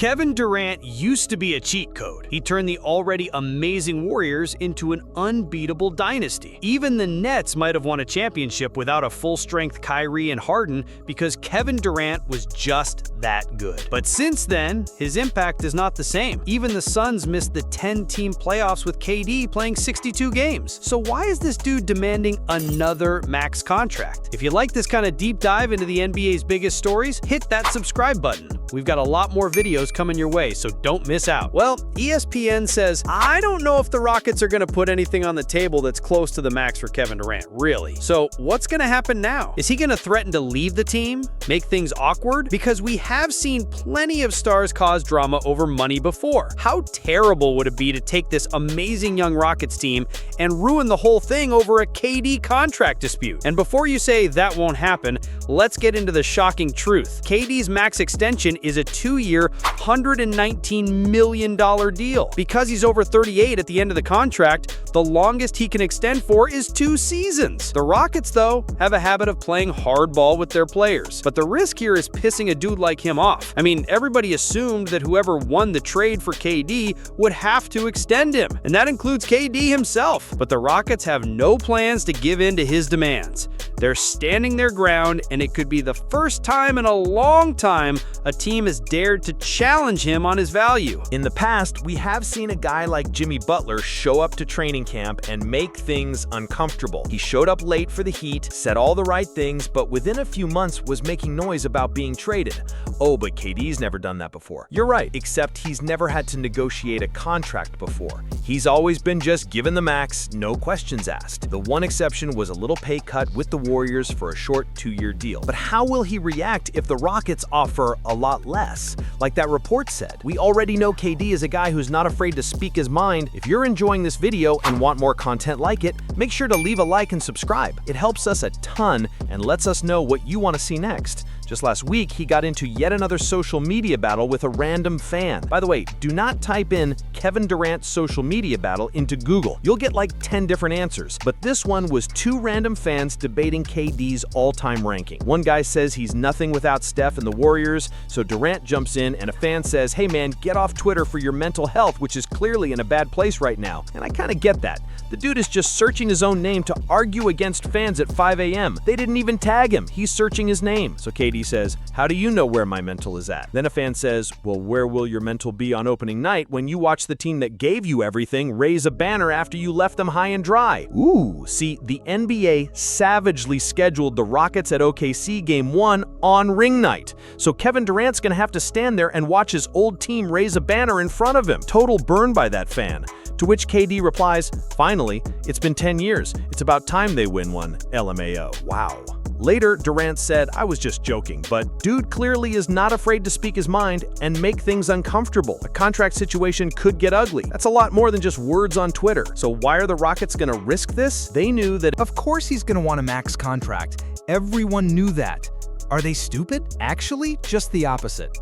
Kevin Durant used to be a cheat code. He turned the already amazing Warriors into an unbeatable dynasty. Even the Nets might have won a championship without a full-strength Kyrie and Harden because Kevin Durant was just that good. But since then, his impact is not the same. Even the Suns missed the 10-team playoffs with KD playing 62 games. So why is this dude demanding another max contract? If you like this kind of deep dive into the NBA's biggest stories, hit that subscribe button. We've got a lot more videos coming your way, so don't miss out. Well, ESPN says, I don't know if the Rockets are going to put anything on the table that's close to the max for Kevin Durant, really. So what's going to happen now? Is he going to threaten to leave the team? Make things awkward? Because we have seen plenty of stars cause drama over money before. How terrible would it be to take this amazing young Rockets team and ruin the whole thing over a KD contract dispute? And before you say that won't happen, let's get into the shocking truth. KD's max extension is a 2-year, $119 million deal. Because he's over 38 at the end of the contract, the longest he can extend for is 2 seasons. The Rockets, though, have a habit of playing hardball with their players. But the risk here is pissing a dude like him off. I mean, everybody assumed that whoever won the trade for KD would have to extend him, and that includes KD himself. But the Rockets have no plans to give in to his demands. They're standing their ground, and it could be the first time in a long time a team has dared to challenge him on his value. In the past, we have seen a guy like Jimmy Butler show up to training camp and make things uncomfortable. He showed up late for the Heat, said all the right things, but within a few months was making noise about being traded. Oh, but KD's never done that before. You're right, except he's never had to negotiate a contract before. He's always been just given the max, no questions asked. The one exception was a little pay cut with the Warriors for a short 2-year deal. But how will he react if the Rockets offer a lot less? Like that report said, we already know KD is a guy who's not afraid to speak his mind. If you're enjoying this video and want more content like it, make sure to leave a like and subscribe. It helps us a ton and lets us know what you want to see next. Just last week, he got into yet another social media battle with a random fan. By the way, do not type in Kevin Durant social media battle into Google. You'll get like 10 different answers. But this one was 2 random fans debating KD's all-time ranking. One guy says he's nothing without Steph and the Warriors, so Durant jumps in and a fan says, hey man, get off Twitter for your mental health, which is clearly in a bad place right now. And I kind of get that. The dude is just searching his own name to argue against fans at 5 a.m. They didn't even tag him. He's searching his name. So KD says, how do you know where my mental is at? Then a fan says, well, where will your mental be on opening night when you watch the team that gave you everything raise a banner after you left them high and dry? Ooh, see, the NBA savagely scheduled the Rockets at OKC Game 1 on ring night. So Kevin Durant's gonna have to stand there and watch his old team raise a banner in front of him. Total burn by that fan. To which KD replies, finally, it's been 10 years. It's about time they win one, LMAO. Wow. Later, Durant said, I was just joking, but dude clearly is not afraid to speak his mind and make things uncomfortable. A contract situation could get ugly. That's a lot more than just words on Twitter. So why are the Rockets gonna risk this? They knew that of course he's gonna want a max contract. Everyone knew that. Are they stupid? Actually, just the opposite.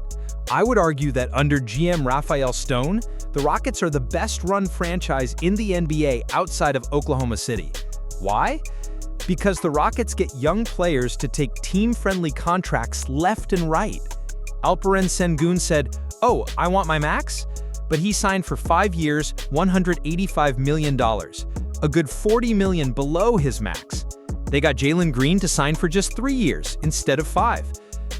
I would argue that under GM Rafael Stone, the Rockets are the best-run franchise in the NBA outside of Oklahoma City. Why? Because the Rockets get young players to take team-friendly contracts left and right. Alperen Sengun said, oh, I want my max? But he signed for 5 years, $185 million, a good $40 million below his max. They got Jalen Green to sign for just 3 years instead of 5.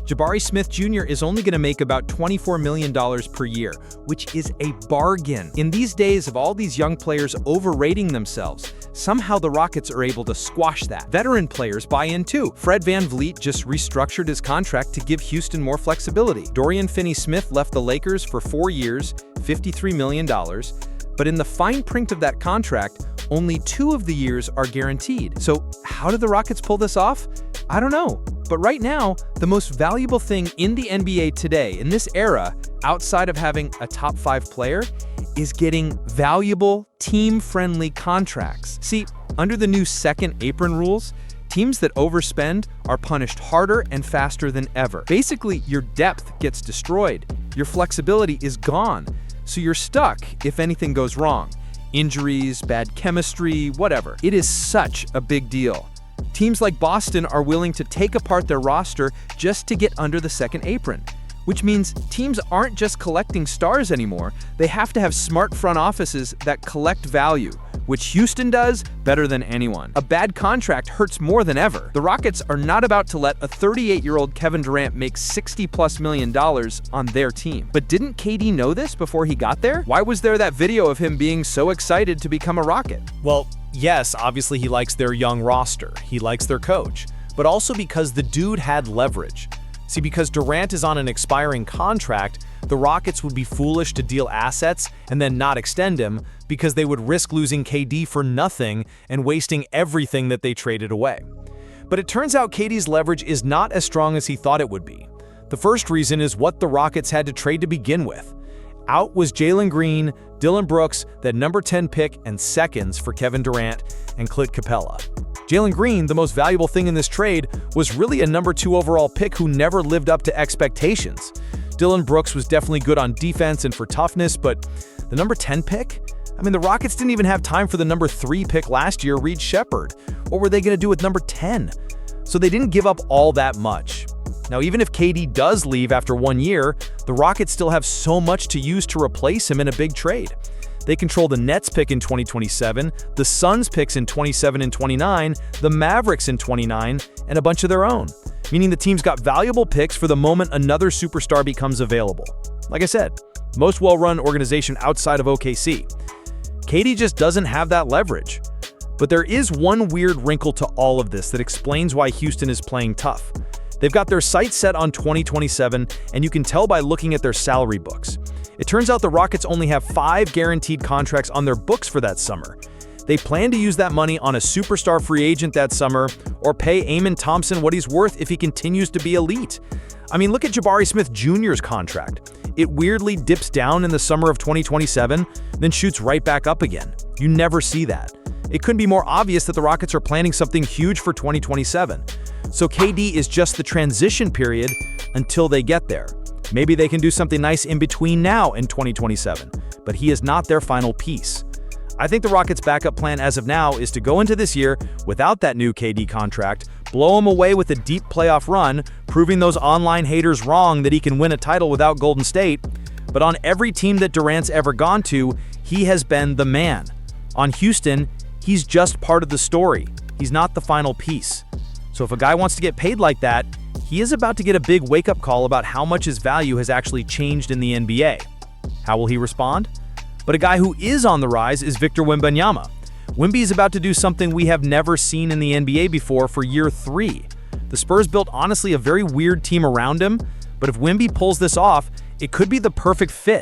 Jabari Smith Jr. is only going to make about $24 million per year, which is a bargain. In these days of all these young players overrating themselves, somehow the Rockets are able to squash that. Veteran players buy in too. Fred VanVleet just restructured his contract to give Houston more flexibility. Dorian Finney-Smith left the Lakers for 4 years, $53 million, but in the fine print of that contract, only 2 of the years are guaranteed. So how did the Rockets pull this off? I don't know. But right now, the most valuable thing in the NBA today, in this era, outside of having a top 5 player, is getting valuable, team-friendly contracts. See, under the new second apron rules, teams that overspend are punished harder and faster than ever. Basically, your depth gets destroyed. Your flexibility is gone. So you're stuck if anything goes wrong. Injuries, bad chemistry, whatever. It is such a big deal. Teams like Boston are willing to take apart their roster just to get under the second apron. which means teams aren't just collecting stars anymore, they have to have smart front offices that collect value, which Houston does better than anyone. A bad contract hurts more than ever. The Rockets are not about to let a 38-year-old Kevin Durant make $60+ million on their team. But didn't KD know this before he got there? Why was there that video of him being so excited to become a Rocket? Well, yes, obviously he likes their young roster. He likes their coach. But also because the dude had leverage. See, because Durant is on an expiring contract, the Rockets would be foolish to deal assets and then not extend him because they would risk losing KD for nothing and wasting everything that they traded away. But it turns out KD's leverage is not as strong as he thought it would be. The first reason is what the Rockets had to trade to begin with. Out was Jalen Green, Dillon Brooks, that number 10 pick, and seconds for Kevin Durant and Clint Capella. Jalen Green, the most valuable thing in this trade, was really a number 2 overall pick who never lived up to expectations. Dillon Brooks was definitely good on defense and for toughness, but the number 10 pick? I mean, the Rockets didn't even have time for the number 3 pick last year, Reed Shepherd. What were they going to do with number 10? So they didn't give up all that much. Now, even if KD does leave after 1 year, the Rockets still have so much to use to replace him in a big trade. They control the Nets pick in 2027, the Suns picks in 27 and 29, the Mavericks in 29, and a bunch of their own, meaning the team's got valuable picks for the moment another superstar becomes available. Like I said, most well-run organization outside of OKC. KD just doesn't have that leverage. But there is one weird wrinkle to all of this that explains why Houston is playing tough. They've got their sights set on 2027, and you can tell by looking at their salary books. It turns out the Rockets only have 5 guaranteed contracts on their books for that summer. They plan to use that money on a superstar free agent that summer or pay Amen Thompson what he's worth if he continues to be elite. I mean, look at Jabari Smith Jr.'s contract. It weirdly dips down in the summer of 2027, then shoots right back up again. You never see that. It couldn't be more obvious that the Rockets are planning something huge for 2027. So KD is just the transition period until they get there. Maybe they can do something nice in between now and 2027, but he is not their final piece. I think the Rockets' backup plan as of now is to go into this year without that new KD contract, blow him away with a deep playoff run, proving those online haters wrong that he can win a title without Golden State. But on every team that Durant's ever gone to, he has been the man. On Houston, he's just part of the story. He's not the final piece. So if a guy wants to get paid like that, he is about to get a big wake-up call about how much his value has actually changed in the NBA. How will he respond? But a guy who is on the rise is Victor Wembanyama. Wemby is about to do something we have never seen in the NBA before for year 3. The Spurs built honestly a very weird team around him, but if Wemby pulls this off, it could be the perfect fit.